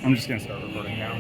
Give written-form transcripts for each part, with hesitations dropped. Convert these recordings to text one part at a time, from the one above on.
I'm just gonna start recording now.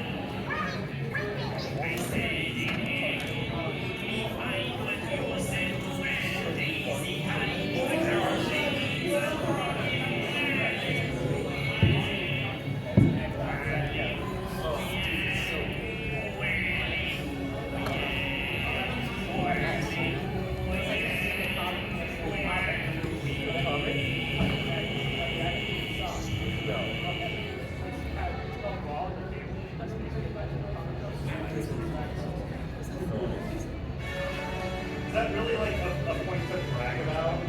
Is that really like a point to brag about?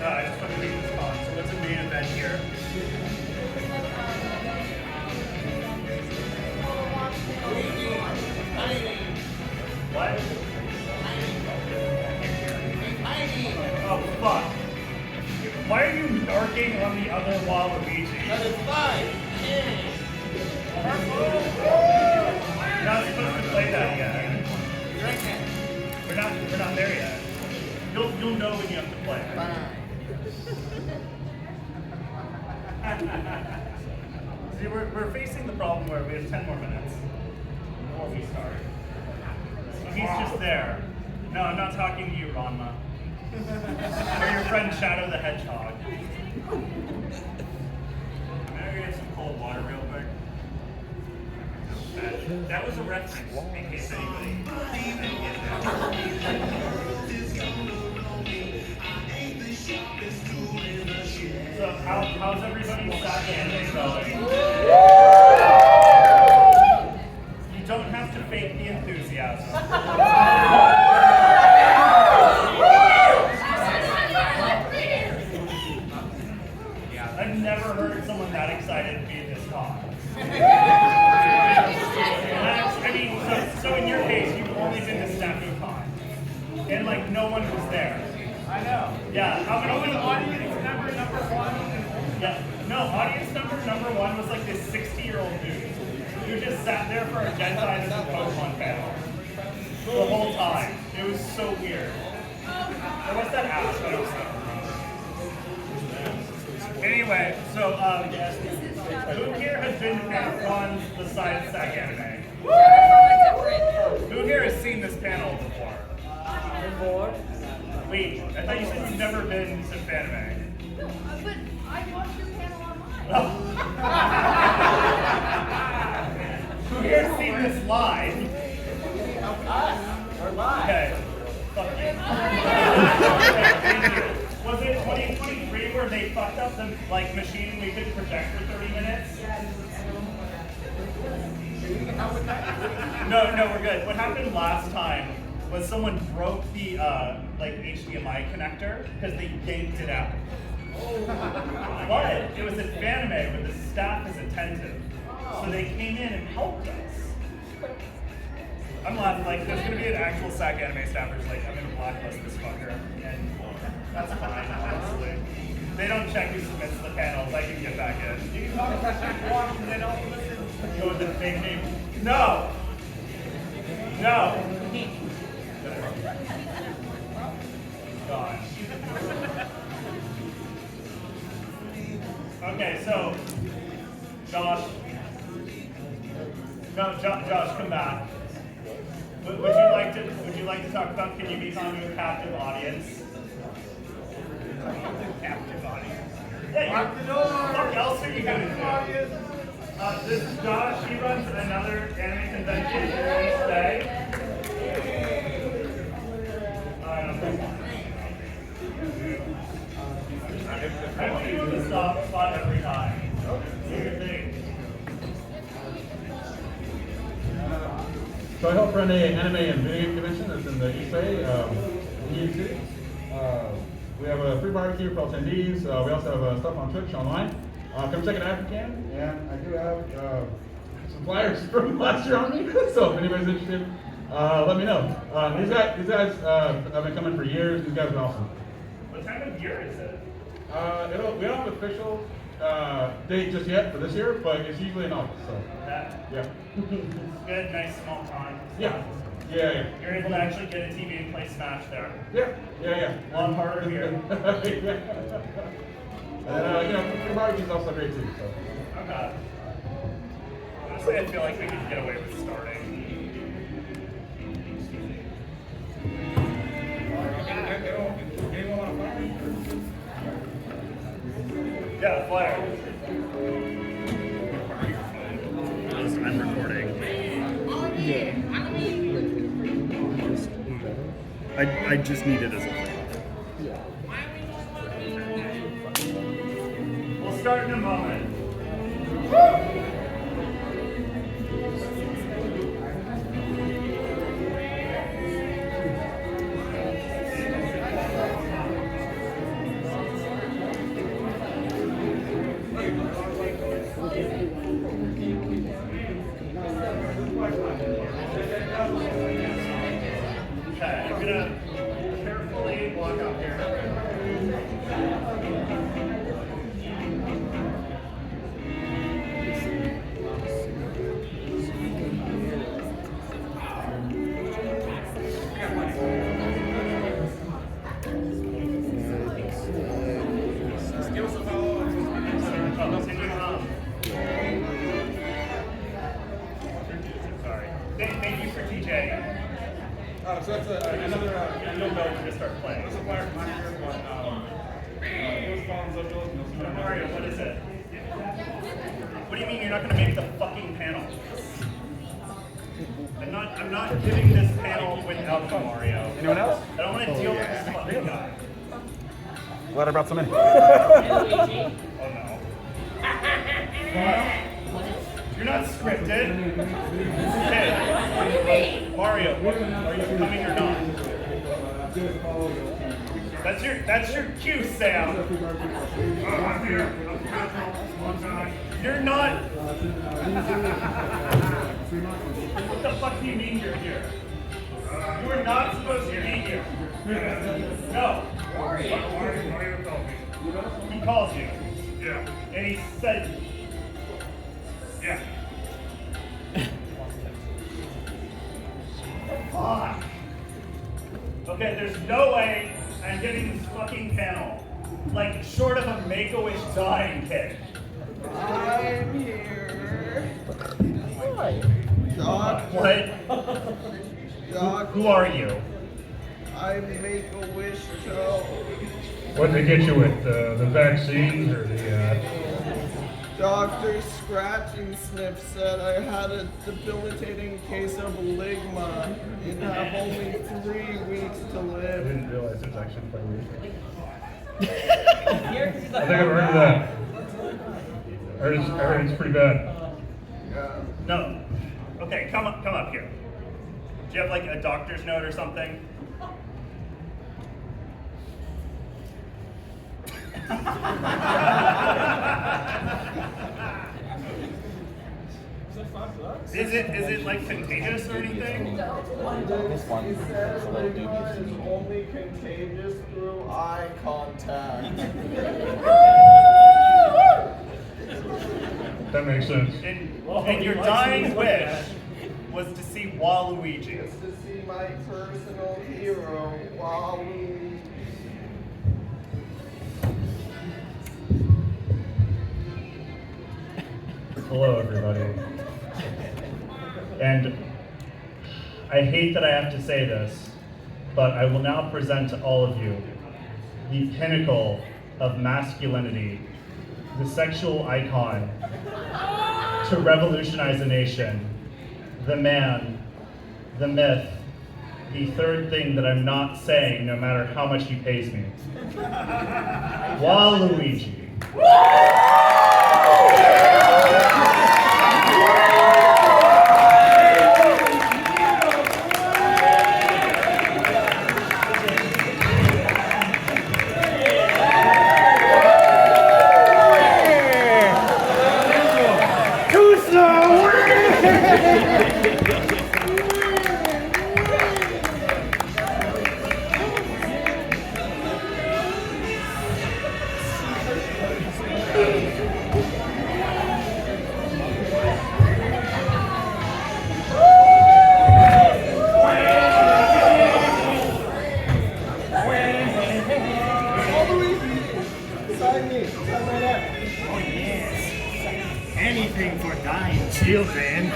I just want to read this con. So what's the main event here? What? Oh, fuck. Why are you narking on the other Waluigi? That is fine. You're not supposed to play that yet. Drink it. We're not there yet. You'll know when you have to play. Fine. See, we're facing the problem where we have 10 more minutes before we start. So he's just there. No, I'm not talking to you, Ranma. Or your friend Shadow the Hedgehog. I'm gonna get some cold water real quick. That was a reference, in case anybody didn't get that. So how's everybody's SacAnime going? You don't have to fake the enthusiasm. I've never heard someone that excited to be this con. So in your case, you've only been to SacAnime, and like no one was there. I know. Yeah, how many was audience number one? Yeah, no, audience number one was like this 60-year-old dude who just sat there for a Gentai and Pokemon panel the whole time. It was so weird. Or what's that ass? I don't know. Anyway, so who here has been to panel besides SacAnime? Who here has seen this panel before? Wait, I thought you said you've never been to Fanime. But I watched your panel online. Who here has seen this live? We're live. Okay. Fuck you. Thank you. Was it 2023 where they fucked up the machine and we couldn't project for 30 minutes? No, we're good. What happened last time was someone broke the HDMI connector because they yanked it out. But it was at Fanime where the staff is attentive. So they came in and helped us. I'm laughing, there's gonna be an actual SacAnime staff who's I'm gonna blacklist this fucker. And that's fine, honestly. They don't check who submits the panels, I can get back in. You can talk about that walk and they don't listen. Go with the fake name. No! No! God. Okay, so Josh. No, Josh, come back. Would you like to talk about can you become a captive audience? Captive audience. Yeah, Lock the door. What else are you gonna do? This is Josh. He runs another anime convention each day. I want to go to the stop spot every time. Do your thing. So I help run an anime and video game convention that's in the East Bay, in Union City. We have a free barbecue for all attendees. We also have stuff on Twitch online. Come check it out if you can. And I do have some flyers from last year on me. So if anybody's interested, let me know. These guys have been coming for years. These guys have been awesome. What time of year is it? We don't have an official date just yet for this year, but it's usually in August. So That yeah. good, nice small time. Yeah. Yeah. You're able to actually get a TV and play Smash there. Yeah. A lot harder here. And you know, free barbecue's also great too. So. Okay. Honestly, I feel like we could get away with starting. Yeah, flare. I'm recording. I just need it as a thing. We'll start in a moment. Okay, I'm gonna carefully walk up here. Sorry. Thank you for TJ. So that's another. I don't know when to start playing. There's a flyer from here, but those phones, those Mario, what is it? What do you mean you're not gonna make the fucking panel? I'm not giving this panel without you, Mario. Anyone else? I don't want to deal with this fucking guy. Glad I brought some in. Waluigi. Oh no. You're not scripted. Hey, Mario, are you coming or not? That's your cue, Sam. I'm here. You're not. What the fuck do you mean you're here? You are not supposed to be here. No. Mario called me. He calls you. Yeah. And he said. Yeah. Fuck. Okay, there's no way I'm getting this fucking panel. Like, short of a Make-A-Wish dying kit. I'm here. Doc. What? Doc. Who are you? I make a wish Joe. What did they get you with? The vaccines or the? Dr. Scratch and Sniff said I had a debilitating case of ligma and have only 3 weeks to I live. didn't realize it was actually quite weird. I think I've heard of that. I heard it's pretty bad. Yeah. No. Okay, come up here. Do you have like a doctor's note or something? Is it like contagious or anything? He says ligma is only contagious through eye contact. That makes sense. And your dying wish was to see Waluigi. It's to see my personal hero, Waluigi. Hello, everybody. And I hate that I have to say this, but I will now present to all of you the pinnacle of masculinity, the sexual icon to revolutionize a nation, the man, the myth, the third thing that I'm not saying no matter how much he pays me. Waluigi. anything for dying children.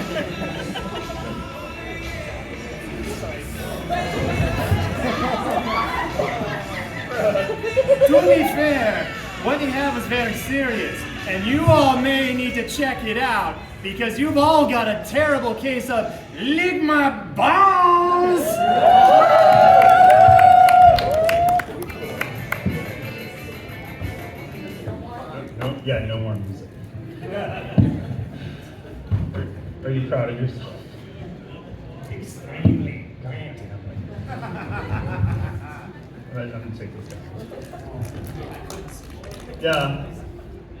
To be fair, what you have is very serious, and you all may need to check it out because you've all got a terrible case of ligma balls. No more music. Are you proud of yourself? Extremely. I'm gonna take this down. Yeah.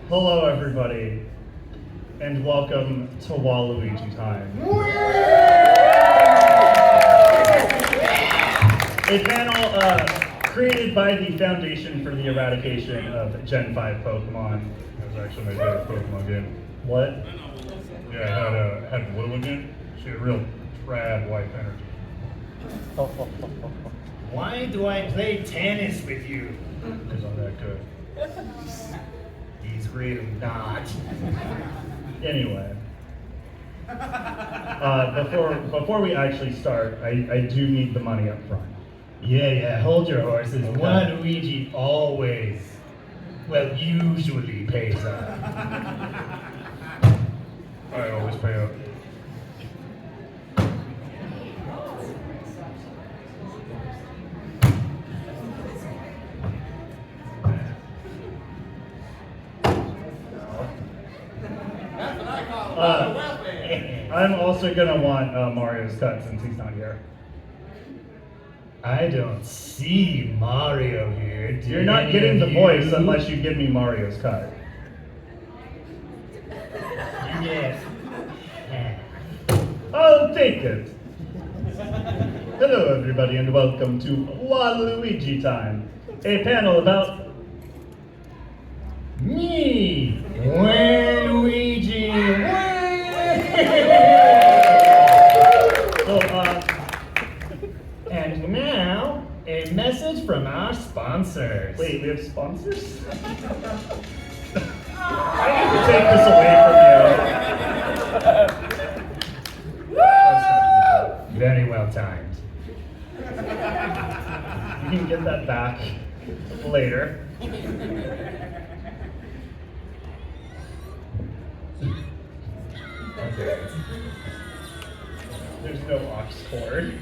Hello, everybody, and welcome to Waluigi time. A panel created by the Foundation for the Eradication of Gen 5 Pokemon. That was actually my favorite Pokemon game. What? Yeah, I had Waluigi. She had real trad wife energy. Why do I play tennis with you? Because I'm that good. He's really not. Anyway, before we actually start, I do need the money up front. Yeah, hold your horses. Waluigi always, well, usually pays up. I always pay up. I'm also gonna want Mario's cut since he's not here. I don't see Mario here. Do You're not any getting of the you? voice unless you give me Mario's cut. Yes. I'll take it. Hello, everybody, and welcome to Waluigi Time, a panel about Me, Waluigi. So, And now, a message from our sponsors. wait, we have sponsors? I need to take this away from you. Very well timed. You can get that back later. There's no aux cord.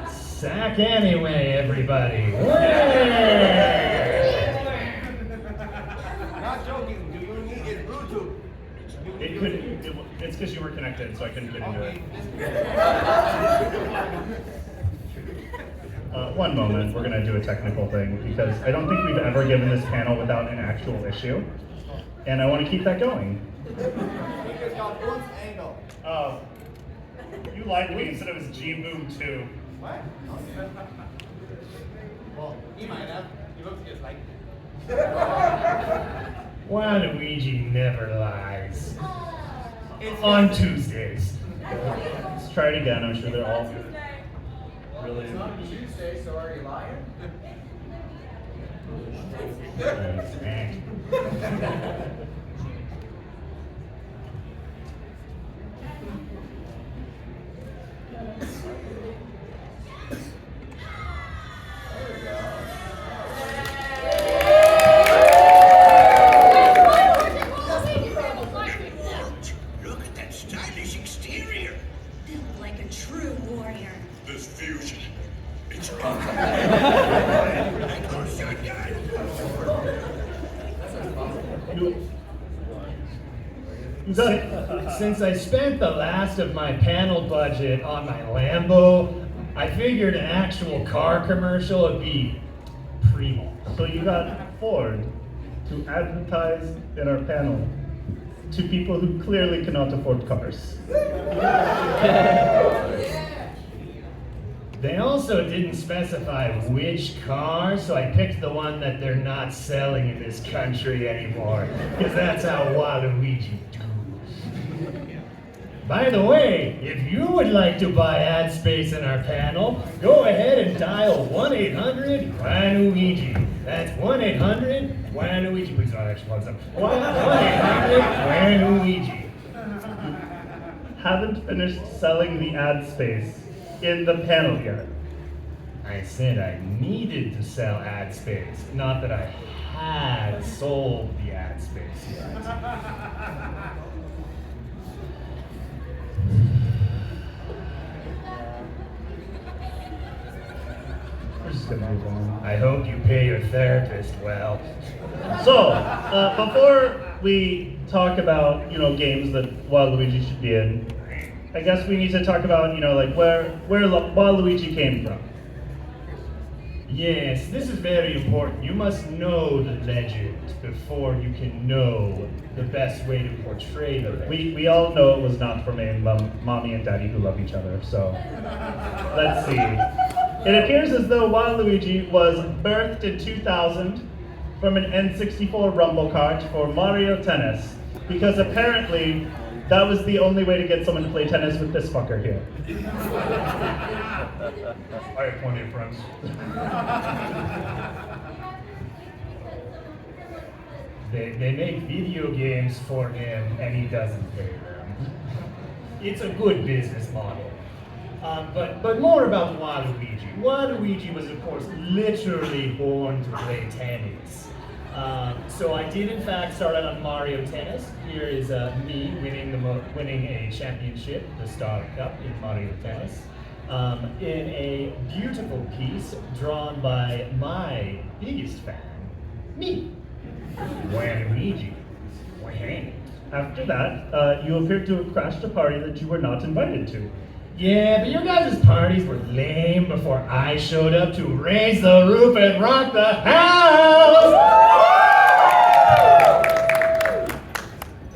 SacAnime, everybody. Not joking. Do you need it Bluetooth? It's because you were connected, so I couldn't get into it. One moment, we're gonna do a technical thing because I don't think we've ever given this panel without an actual issue, and I want to keep that going. It's got one angle. Oh, you lied to me. You said it was G-Boom 2. What? Well, he might have. He looks just like. Waluigi never lies. On Tuesdays. Let's try it again. I'm sure they're all really. It's not Tuesday, so are you lying? Look at that stylish exterior. Built like a true warrior. This fusion, it's on. I go shotgun. Since I spent the last of my panel budget on my Lambo, I figured an actual car commercial would be primo. So you got Ford to advertise in our panel to people who clearly cannot afford cars. They also didn't specify which car, so I picked the one that they're not selling in this country anymore, because that's how Waluigi do. By the way, if you would like to buy ad space in our panel, go ahead and dial 1-800-WALUIGI. That's 1-800 Waluigi, please not actually close up. Waluigi. Haven't finished selling the ad space in the panel yet. I said I needed to sell ad space, not that I had sold the ad space yet. We're just gonna move on. I hope you pay your therapist well. So, before we talk about, games that Waluigi should be in, I guess we need to talk about, where Waluigi came from. Yes, this is very important. You must know the legend before you can know the best way to portray the legend. We all know it was not from a mommy and daddy who love each other, so let's see. It appears as though Waluigi was birthed in 2000 from an N64 rumble cart for Mario Tennis, because apparently that was the only way to get someone to play tennis with this fucker here. I have plenty of friends. They make video games for him and he doesn't pay them. It's a good business model. But more about Waluigi. Waluigi was, of course, literally born to play tennis. So I did, in fact, start out on Mario Tennis. Here is me winning a championship, the Star Cup in Mario Tennis, in a beautiful piece drawn by my biggest fan, me, Waluigi. After that, you appeared to have crashed a party that you were not invited to. Yeah, but your guys' parties were lame before I showed up to raise the roof and rock the house!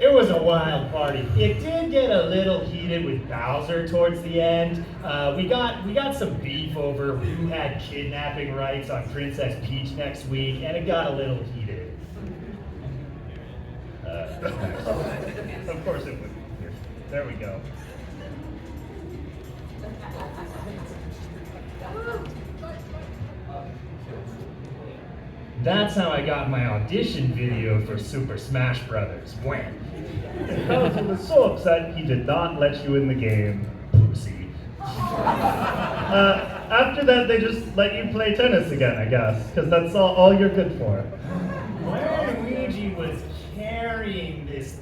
It was a wild party. It did get a little heated with Bowser towards the end. We got some beef over who had kidnapping rights on Princess Peach next week, and it got a little heated. Of course it would. There we go. That's how I got my audition video for Super Smash Brothers. When? Bowser was so upset he did not let you in the game. Pussy. After that, they just let you play tennis again, I guess, because that's all you're good for. Waluigi was carrying this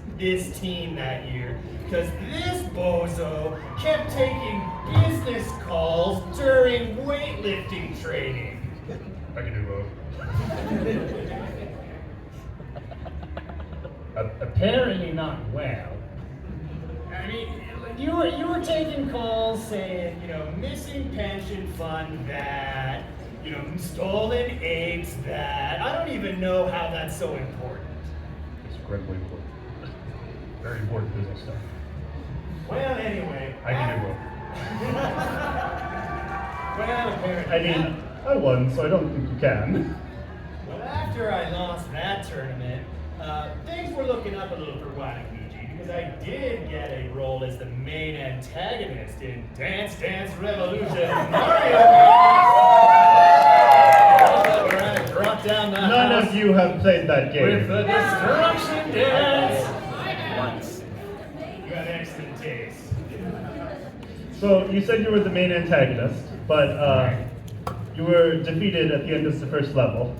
team that year because this bozo kept taking business calls during weightlifting training. I can do both. Apparently not well. I mean, you were taking calls saying, missing pension fund that, stolen eggs that. I don't even know how that's so important. It's incredibly important. Very important business stuff. Well, anyway. I can do both. Well, apparently. I mean, I won, so I don't think you can. Well, after I lost that tournament, things were looking up a little for Waluigi because I did get a role as the main antagonist in Dance Dance Revolution Mario games, where I brought down the None house of you have played that with game. the destruction dance. You have excellent taste. So, you said you were the main antagonist, but you were defeated at the end of the first level.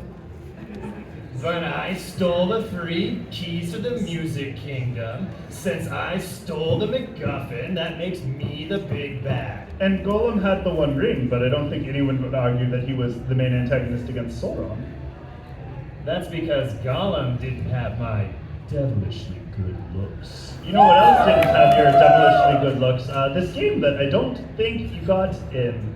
But I stole the 3 keys to the Music Kingdom. Since I stole the MacGuffin, that makes me the big bad. And Golem had the 1 ring, but I don't think anyone would argue that he was the main antagonist against Sauron. That's because Gollum didn't have my devilishly good looks. You know what else didn't have your devilishly good looks? This game that I don't think you got in.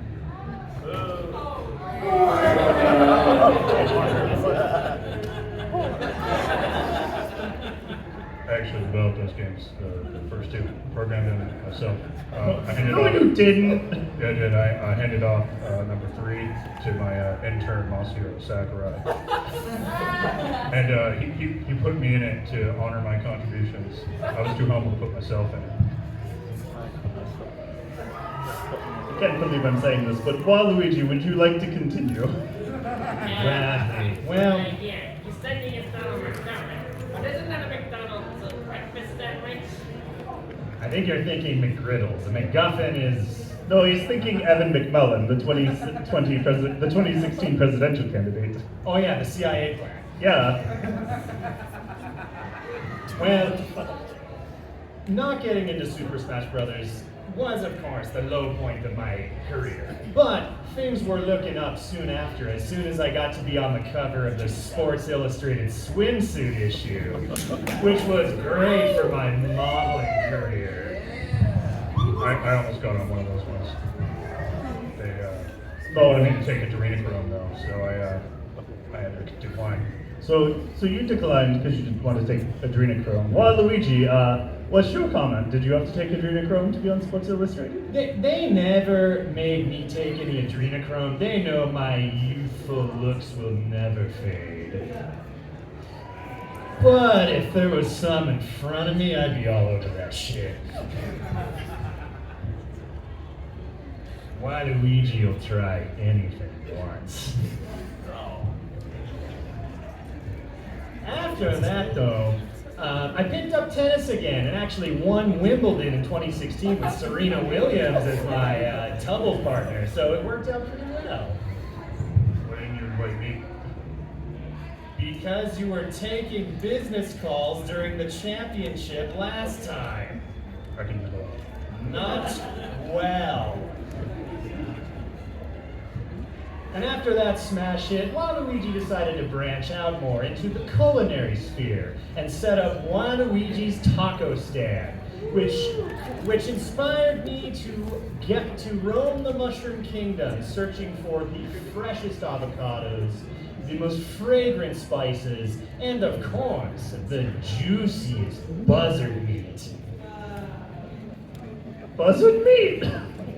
I actually developed those games, the first 2, programmed them myself. I handed No, off, you didn't. Yeah, I did. I handed off number 3 to my intern, Monsieur Sakurai. And he put me in it to honor my contributions. I was too humble to put myself in it. I can't believe I'm saying this, but Waluigi, would you like to continue? Well, Yeah, just thinking it's Donald McDonald. But isn't that a McDonald's breakfast sandwich? I think you're thinking McGriddles. A McGuffin is... No, he's thinking Evan McMullen, the 2016 presidential candidate. Oh yeah, the CIA plan. Yeah. Well, not getting into Super Smash Brothers was, of course, the low point of my career. But things were looking up soon after, as soon as I got to be on the cover of the Sports Illustrated swimsuit issue, which was great for my modeling career. I almost got on one of those ones. They wanted me to take adrenochrome though, so I had to decline. So you declined because you didn't want to take adrenochrome. Waluigi, what's your comment? Did you have to take adrenochrome to be on Sports Illustrated? They never made me take any adrenochrome. They know my youthful looks will never fade. But if there was some in front of me, I'd be all over that shit. Waluigi will try anything once. After that, though, I picked up tennis again and actually won Wimbledon in 2016 with Serena Williams as my doubles partner, so it worked out pretty well. Why didn't you invite me? Because you were taking business calls during the championship last time. I can do Not well. And after that smash hit, Waluigi decided to branch out more into the culinary sphere and set up Waluigi's Taco Stand, which inspired me to get to roam the Mushroom Kingdom, searching for the freshest avocados, the most fragrant spices, and of course, the juiciest buzzard meat. Buzzard meat?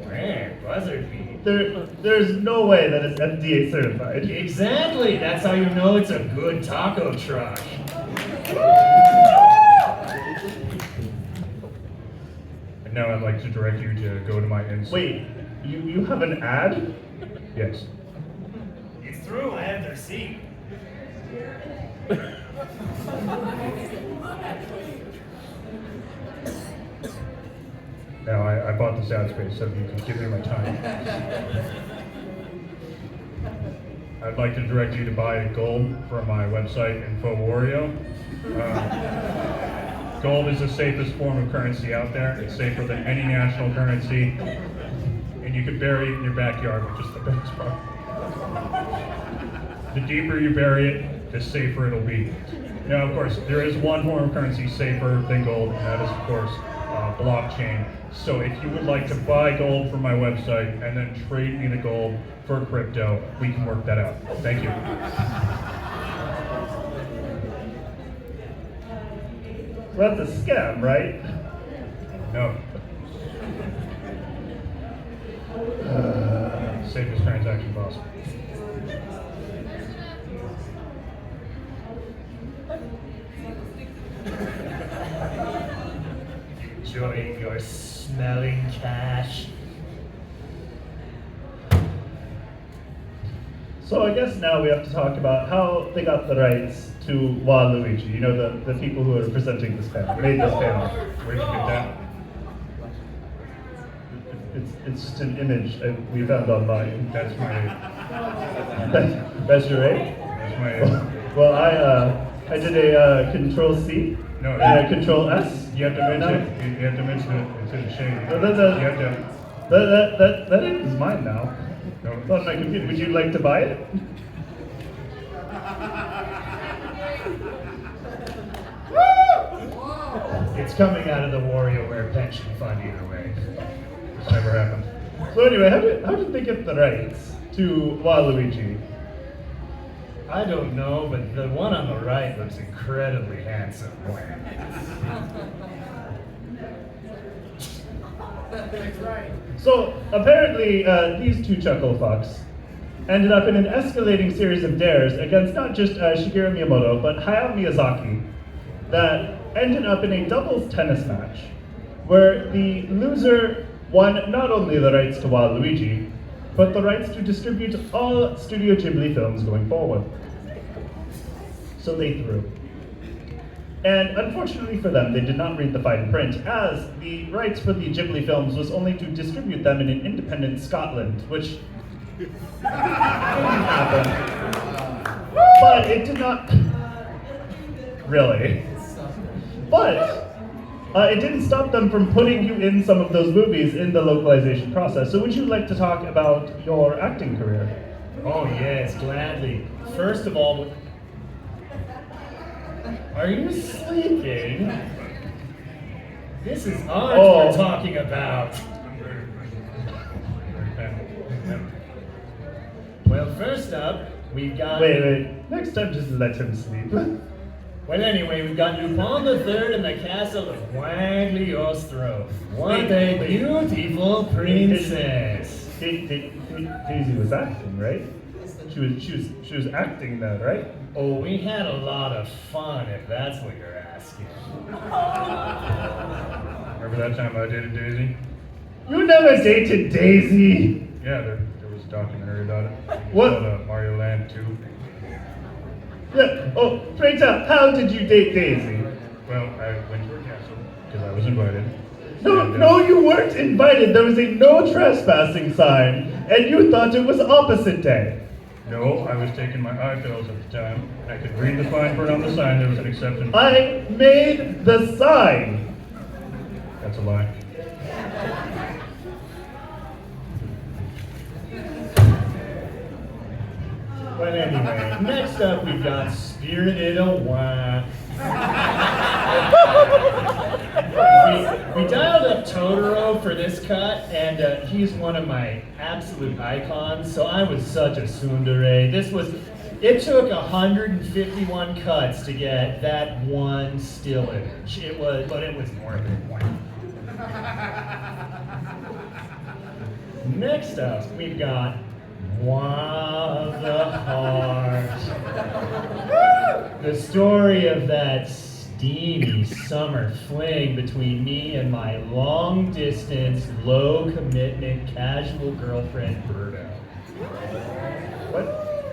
Man, buzzard meat. There's no way that it's FDA certified. Exactly, that's how you know it's a good taco truck. And now I'd like to direct you to go to my Insta. Wait, you have an ad? Yes. It's through. I have the receipt. Now, I bought this ad space so you can give me my time. I'd like to direct you to buy gold from my website, InfoWario. Gold is the safest form of currency out there. It's safer than any national currency. And you can bury it in your backyard, which is the best part. The deeper you bury it, the safer it'll be. Now, of course, there is one form of currency safer than gold, and that is, of course, blockchain. So if you would like to buy gold from my website and then trade me the gold for crypto, we can work that out. Thank you. Well, that's a scam, right? No. Safest transaction possible. Enjoying your smelling cash. So I guess now we have to talk about how they got the rights to Waluigi. You know, the people who are presenting this panel, made this panel. Where'd you get that? It's just an image we found online. That's my... That's your right? That's my... Well, I did a Control C and a Control S. You have to mention it. You have to mention it. It's in shame. That is mine now. No, it's on my computer. Would you like to buy it? It's coming out of the WarioWare pension fund either way. This never happened. So anyway, how did they get the rights to Waluigi? I don't know, but the one on the right looks incredibly handsome. That's right. So apparently, these two chuckle fucks ended up in an escalating series of dares against not just Shigeru Miyamoto, but Hayao Miyazaki, that ended up in a doubles tennis match, where the loser won not only the rights to Waluigi, but the rights to distribute all Studio Ghibli films going forward. so they threw. And unfortunately for them, they did not read the fine print, as the rights for the Ghibli films was only to distribute them in an independent Scotland, which didn't happen. But it did not really. But it didn't stop them from putting you in some of those movies in the localization process. So would you like to talk about your acting career? Oh yes, gladly. First of all, are you sleeping? This is art we're talking about. Well, first up, we've got... Wait. Next time, just let him sleep. Well, anyway, we've got Lupin the Third in the castle of Wagliostro. What a beautiful princess. Daisy was acting, right? She was acting that, right? Oh, we had a lot of fun, if that's what you're asking. Remember that time I dated Daisy? You never dated Daisy. Yeah, there was a documentary about it. What? It's called Mario Land 2. Yeah. Oh, pray tell, how did you date Daisy? Well, I went to her castle because I was invited. No, you weren't invited. There was a no trespassing sign, and you thought it was opposite day. No, I was taking my eye pills at the time. I could read the fine print on the sign. There was an exception. I made the sign. That's a lie. Well, anyway, next up we've got Spirited Away. We dialed up Totoro for this cut, and he's one of my absolute icons, so I was such a tsundere. It took 151 cuts to get that one still image. But it was more than one. Next up, we've got Moi the Heart. The story of that steamy summer fling between me and my long-distance, low-commitment, casual girlfriend, Berto. What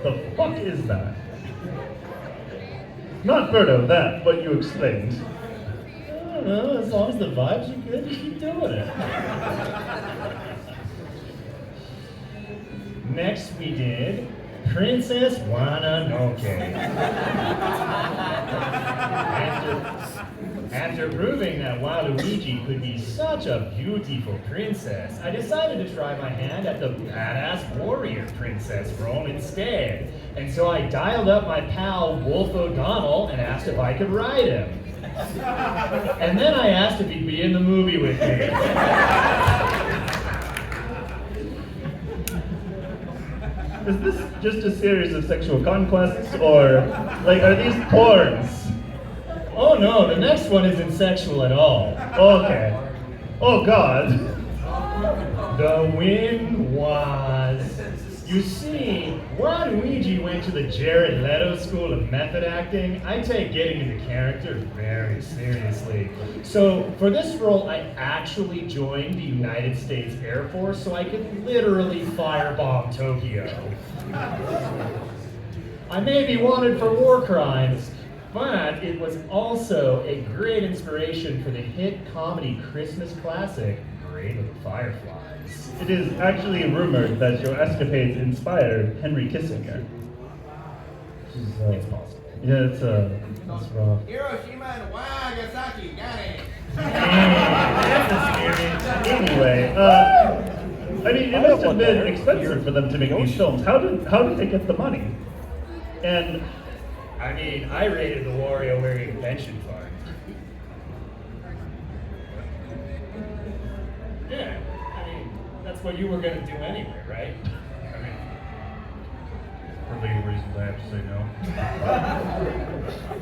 the fuck is that? Not Berto, that, but you explained. I don't know, as long as the vibes are good, just keep doing it. Next we did Princess Wananoke. After proving that Waluigi could be such a beautiful princess, I decided to try my hand at the badass warrior princess role instead. And so I dialed up my pal Wolf O'Donnell and asked if I could ride him. And then I asked if he'd be in the movie with me. Is this just a series of sexual conquests, or, like, are these porns? Oh no, the next one isn't sexual at all. Okay. Oh God. The win was... You see, Waluigi went to the Jared Leto School of Method Acting. I take getting into character very seriously. So for this role, I actually joined the United States Air Force so I could literally firebomb Tokyo. I may be wanted for war crimes, but it was also a great inspiration for the hit comedy Christmas classic, Grave of the Fireflies. It is actually rumored that your escapades inspired Henry Kissinger. It's possible. Yeah, it's rough. Hiroshima and Nagasaki, got it. That's a scary. Anyway, I mean, it must have been expensive for them to make these films. How did they get the money? And I mean, I raided the WarioWare pension fund. Yeah, I mean, that's what you were gonna do anyway, right? I mean, for legal reasons, I have to say no.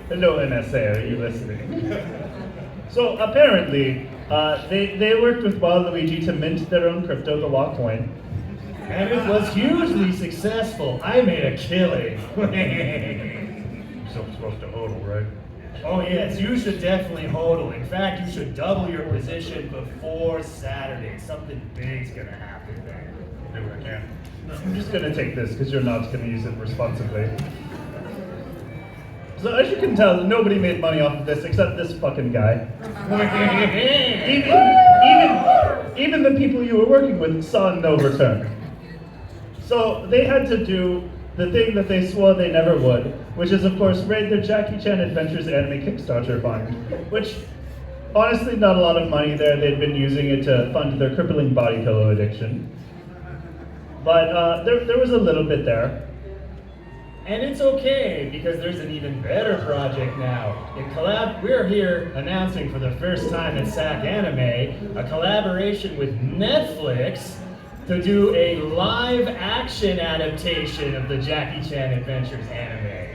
hello, NSA, are you listening? So apparently, they worked with Waluigi to mint their own crypto, the Law Coin. And it was hugely successful. I made a killing. You're still supposed to hodl, right? Oh yes, you should definitely hodl. In fact, you should double your position before Saturday. Something big's gonna happen then. Do what I can. I'm just gonna take this because you're not gonna use it responsibly. So as you can tell, nobody made money off of this except this fucking guy. even the people you were working with saw no return. So they had to do the thing that they swore they never would, which is of course raid their Jackie Chan Adventures anime Kickstarter fund, which honestly not a lot of money there. They'd been using it to fund their crippling body pillow addiction. But there was a little bit there. And it's okay, because there's an even better project now. We're here announcing for the first time at SacAnime a collaboration with Netflix to do a live action adaptation of the Jackie Chan Adventures anime.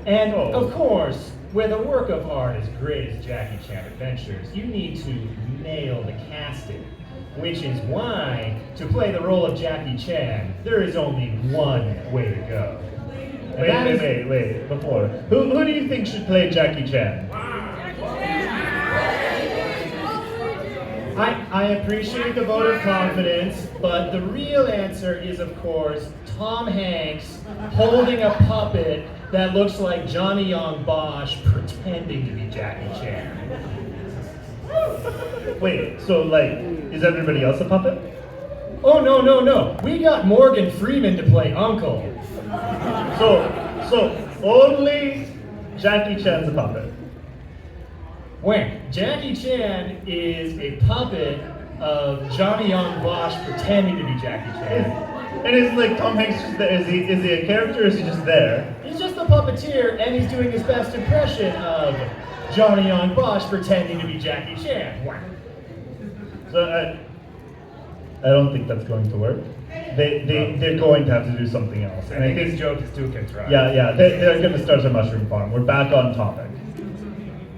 And of course, with a work of art as great as Jackie Chan Adventures, you need to nail the casting. Which is why, to play the role of Jackie Chan, there is only one way to go. Wait, before. Who do you think should play Jackie Chan? I appreciate the vote of confidence, but the real answer is, of course, Tom Hanks holding a puppet that looks like Johnny Young Bosch pretending to be Jackie Chan. Wait, so like, is everybody else a puppet? Oh, no. We got Morgan Freeman to play Uncle. So only Jackie Chan's a puppet. When Jackie Chan is a puppet of Johnny Young Bosch pretending to be Jackie Chan. And is like Tom Hanks just there? Is he a character or is he just there? He's just a puppeteer and he's doing his best impression of Johnny Young Bosch pretending to be Jackie Chan. So I don't think that's going to work. They're going to have to do something else. And I think his joke is too contrived. Yeah, they're going to start a mushroom farm. We're back on topic.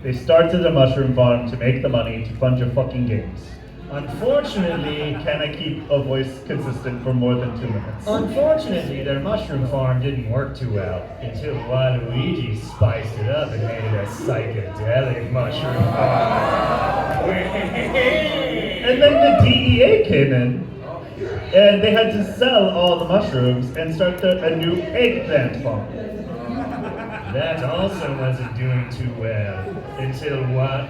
They started a mushroom farm to make the money to fund your fucking games. Unfortunately, can I keep a voice consistent for more than 2 minutes? Unfortunately, their mushroom farm didn't work too well until Waluigi spiced it up and made it a psychedelic mushroom farm. And then the DEA came in, and they had to sell all the mushrooms and start a new eggplant farm. That also wasn't doing too well until what?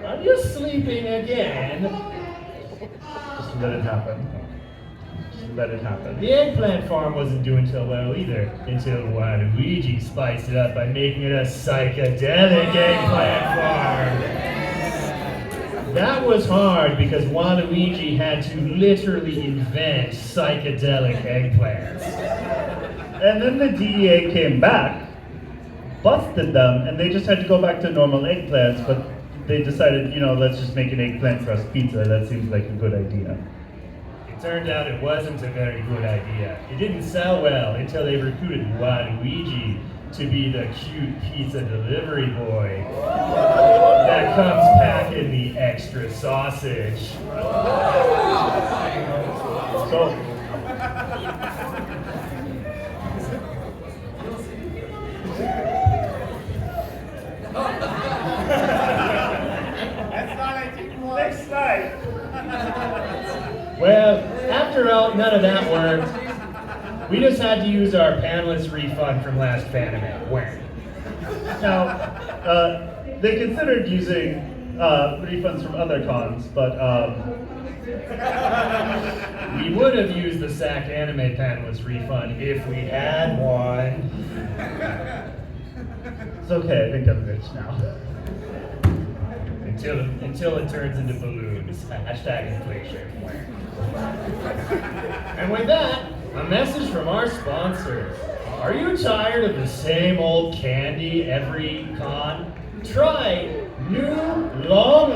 Are you sleeping again? Just let it happen. The eggplant farm wasn't doing so well either until Waluigi spiced it up by making it a psychedelic eggplant farm. That was hard because Waluigi had to literally invent psychedelic eggplants. And then the DEA came back, busted them, and they just had to go back to normal eggplants, but they decided, let's just make an eggplant crust pizza. That seems like a good idea. It turned out it wasn't a very good idea. It didn't sell well until they recruited Waluigi to be the cute pizza delivery boy that comes packing the extra sausage. So, Next slide. Well, after all, none of that worked. We just had to use our panelist refund from last Fanime. When? now, they considered using refunds from other cons, but We would have used the SacAnime panelist refund if we had one. it's okay. I think I'm rich now. Until it turns into balloons. Hashtag inflation. And with that, a message from our sponsors. Are you tired of the same old candy every con? Try new long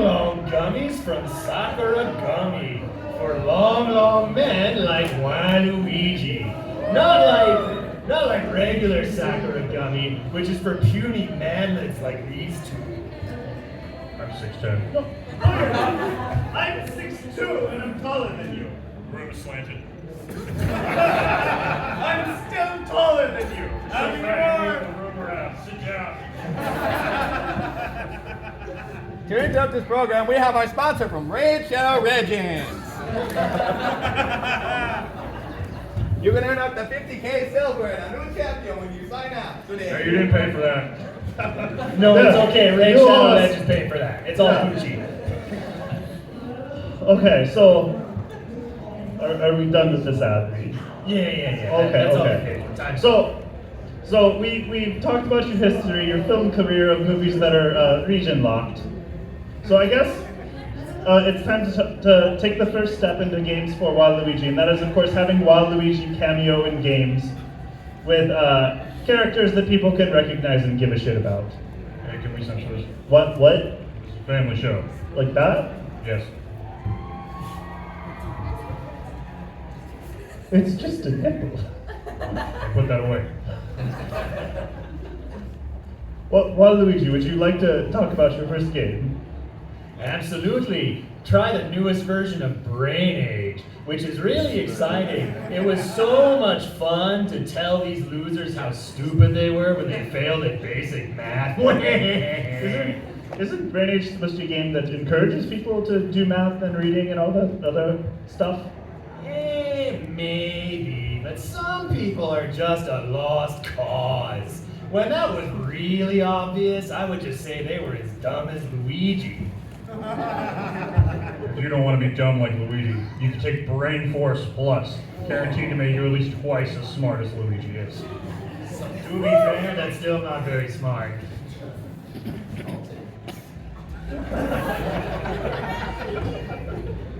gummies from Sakura Gummy for long men like Waluigi. Not like regular Sakura Gummy, which is for puny manlets like these two. I'm 6'10". No, you're not. I'm 6'2" and I'm taller than you. Room is slanted. I'm still taller than you. How you are? Room around. Sit down. To interrupt this program, we have our sponsor from Red Shadow Regents. You can earn up to 50K silver and a new champion when you sign up today. Yeah, you didn't pay for that. No, it's okay. Ray You Shadow lost. Legends paid for that. It's all Gucci. Okay, so are we done with this ad read? Yeah. Okay, That's all okay. we paid for. Time. So we talked about your history, your film career of movies that are region locked. So I guess it's time to take the first step into games for Waluigi, and that is, of course, having Waluigi cameo in games with characters that people can recognize and give a shit about. Hey, can we censor this? What? Family show. Like that? Yes. It's just a nipple. Put that away. Well, Waluigi, would you like to talk about your first game? Absolutely. Try the newest version of Brain Age, which is really exciting. It was so much fun to tell these losers how stupid they were when they failed at basic math. Isn't Brain Age supposed to be a game that encourages people to do math and reading and all that other stuff? Maybe, but some people are just a lost cause. When that was really obvious, I would just say they were as dumb as Luigi. If you don't want to be dumb like Luigi, you can take Brain Force Plus. Guaranteed to make you at least twice as smart as Luigi is. To be fair, that's still not very smart.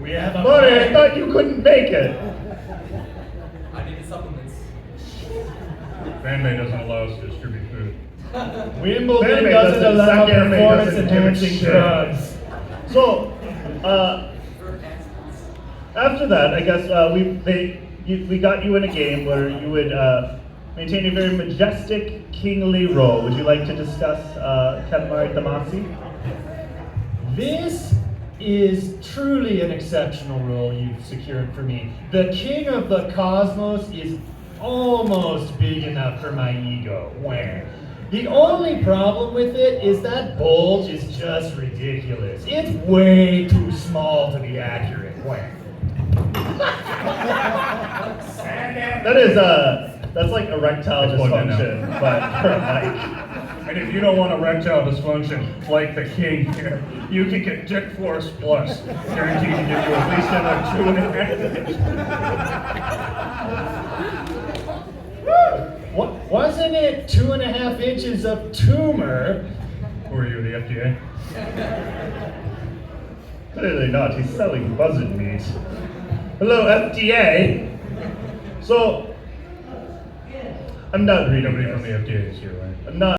We have a Buddy, I thought you couldn't make it. I need the supplements. Fanmade doesn't allow us to distribute food. Wimbledon Anime doesn't doesn't- allow SacAnime performance doesn't give a enhancing shit. drugs. So, after that, I guess we got you in a game where you would maintain a very majestic, kingly role. Would you like to discuss Katamari Damacy? This is truly an exceptional role you've secured for me. The king of the cosmos is almost big enough for my ego. Wham. The only problem with it is that bulge is just ridiculous. It's way too small to be accurate. Wham. That's like erectile It's plugged in now. dysfunction, but for Mike. And if you don't want erectile dysfunction like the king here, you can get Dick Force Plus. Guaranteed to give you at least another 2.5 inches. Wasn't it 2.5 inches of tumor? Who are you, the FDA? Clearly not. He's selling buzzard meat. Hello, FDA. So, I'm not reading Nobody this. from the FDA is here, right? I'm not.